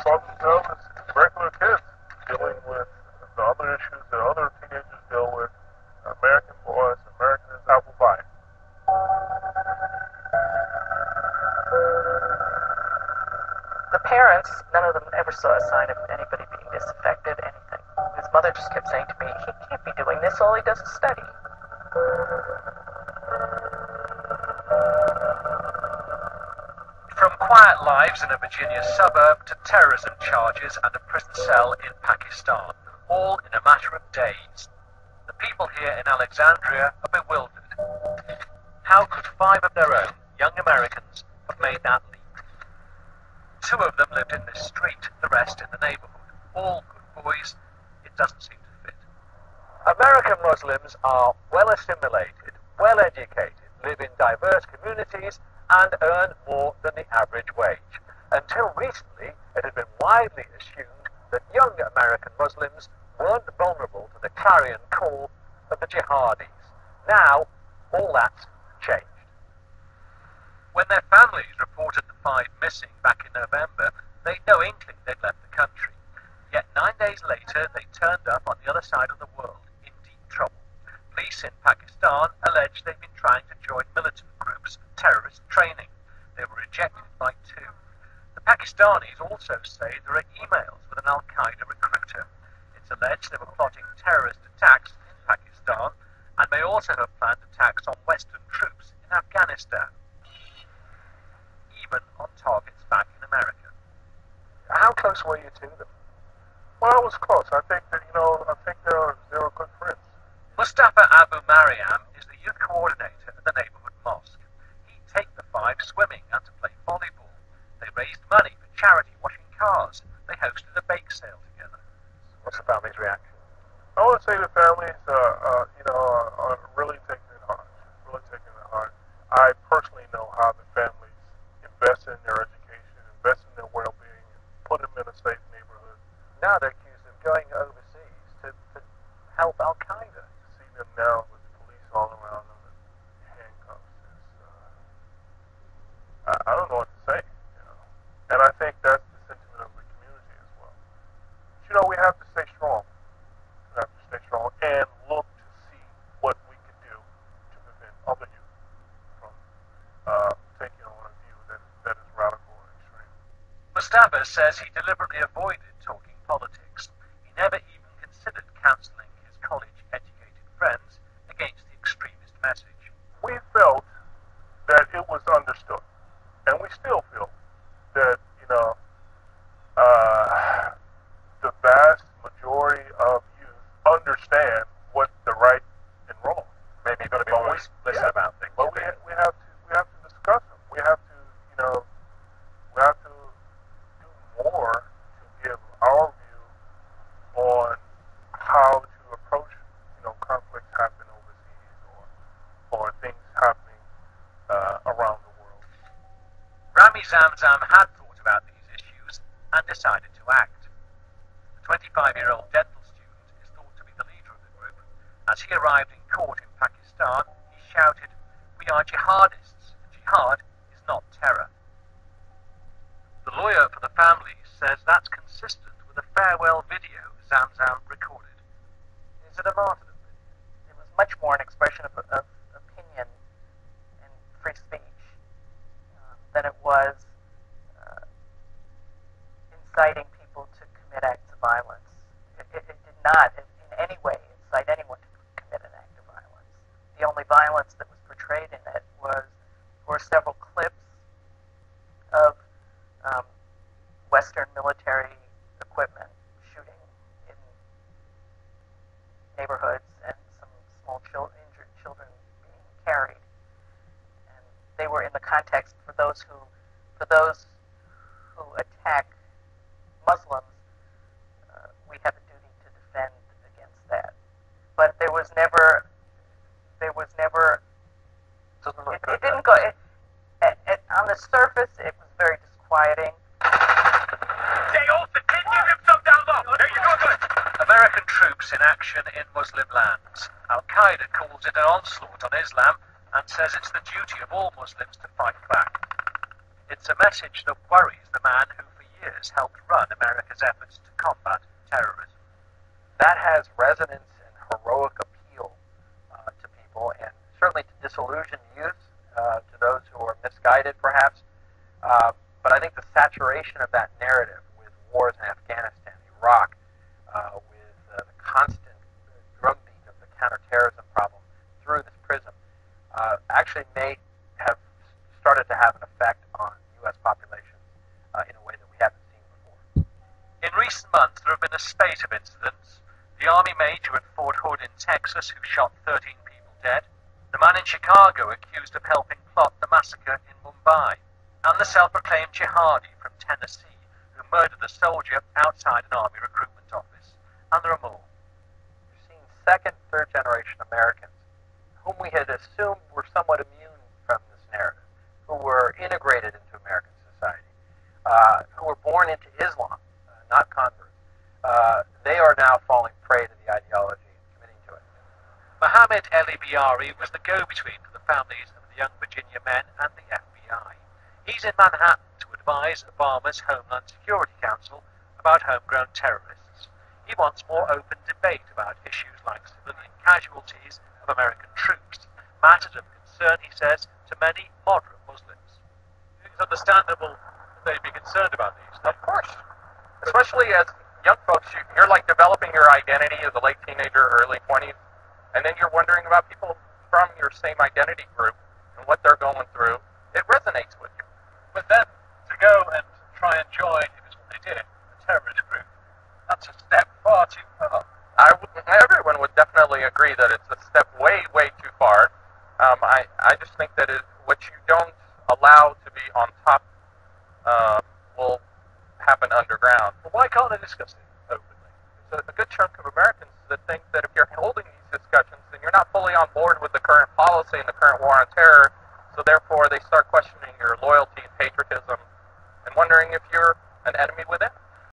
saw themselves as regular kids dealing with the other issues that other teenagers deal with. American boys, American is apple pie. The parents, none of them ever saw a sign of anybody being disaffected, anything. His mother just kept saying to me, he can't be doing this, all he does is study. From quiet lives in a Virginia suburb to terrorism charges and a prison cell in Pakistan, all in a matter of days. The people here in Alexandria are bewildered. How could 5 of their own, young Americans, have made that leap? 2 of them lived in this street, the rest in the neighborhood. All good boys. It doesn't seem to fit. American Muslims are well assimilated, well educated, live in diverse communities, and earn more than the average wage. Until recently, it had been widely assumed that young American Muslims weren't vulnerable to the clarion call of the jihadis. Now, all that's changed. When their families reported the 5 missing back in November, they'd no inkling they'd left the country. Yet 9 days later, they turned up on the other side of the world, in deep trouble. Police in Pakistan allege they've been trying to join militant groups for terrorist training. They were rejected by 2. The Pakistanis also say there are emails with an Al-Qaeda recruiter. It's alleged they were plotting terrorist attacks in Pakistan and may also have planned attacks on Western troops in Afghanistan, even on targets back in America. How close were you to them? Well, I was close. I think that, they were good friends. Mustafa Abu Mariam is the youth coordinator at the neighborhood mosque. He'd take the 5 swimming and to play volleyball. They raised money for charity washing cars. They hosted a bake sale together. What's the family's reaction? I want to say the families, are really taking it hard. Really taking it hard. I personally know how the families invest in their education, invest in their well-being, and put them in a safe neighborhood. Now they're accused of going overseas to help Al-Qaeda. See them now with the police all around them and handcuffs. I don't know what to say. And I think that's the sentiment of the community as well. But, we have to stay strong. We have to stay strong and look to see what we can do to prevent other youth from taking on a view that is radical and extreme. Mustafa says he deliberately avoided talking politics. He never even considered counseling his college-educated friends against the extremist message. We felt that it was understood, and we still feel that, the vast majority of youth understand what the right and wrong. Maybe you're going to be more explicit about things. Well, we have to discuss them. We have to, do more to give our view on how to approach, conflicts happening overseas or things happening around the world. Rami Zamzam had thought about these issues and decided to act. The 25-year-old dental student is thought to be the leader of the group. As he arrived in court in Pakistan, he shouted, "We are jihadists. Jihad is not terror." The lawyer for the family says that's consistent with a farewell video Zamzam recorded. Is it a martyrdom video? It was much more an expression of opinion and free speech than it was inciting people to commit acts of violence. It did not in any way incite anyone to commit an act of violence. The only violence that was portrayed in it were several clips of Western military equipment shooting in neighborhoods and some small injured children being carried. And they were in the context for those who attack Muslims, we have a duty to defend against that. But it didn't go, on the surface, it was very disquieting. American troops in action in Muslim lands. Al-Qaeda calls it an onslaught on Islam and says it's the duty of all Muslims to fight back. It's a message that worries the man who for years years helped run America's efforts to combat terrorism. That has resonance and heroic appeal to people, and certainly to disillusioned youth, to those who are misguided perhaps. But I think the saturation of that narrative with wars in Afghanistan, Iraq, with the constant drumbeat of the counterterrorism problem through this prism, actually may have started to have an effect on U.S. populations in a way that we haven't seen before. In recent months, there have been a spate of incidents. The Army major at Fort Hood in Texas who shot 13 people dead, the man in Chicago accused of helping plot the massacre in Mumbai, and the self-proclaimed jihadi from Tennessee who murdered a soldier outside an Army recruitment office. And there are more. We've seen second, third generation Americans whom we had assumed were somewhat immune from this narrative, who were integrated into American society, who were born into Islam, not converts. They are now falling prey to the ideology and committing to it. Mohamed Elibiary was the go-between for the families of the young Virginia men and the FBI. He's in Manhattan to advise Obama's Homeland Security Council about homegrown terrorists. He wants more open debate about issues like civilian casualties of American troops, matters of concern, he says, to many moderate Muslims. It's understandable that they'd be concerned about these things. Of course. Especially as young folks, you're like developing your identity as a late teenager, early 20s, and then you're wondering about people from your same identity group and what they're going through. It resonates with you. But then, to go and try and join, if it's what they did, a terrorist group, that's a step far too far. Everyone would definitely agree that it's a step way, way too far. I just think that what you don't allow to be on top will happen underground. Well, why can't they discuss it openly? There's a good chunk of Americans that think that if you're holding these discussions, then you're not fully on board with the current policy and the current war on terror, so therefore they start questioning your loyalty and patriotism and wondering if you're an enemy within.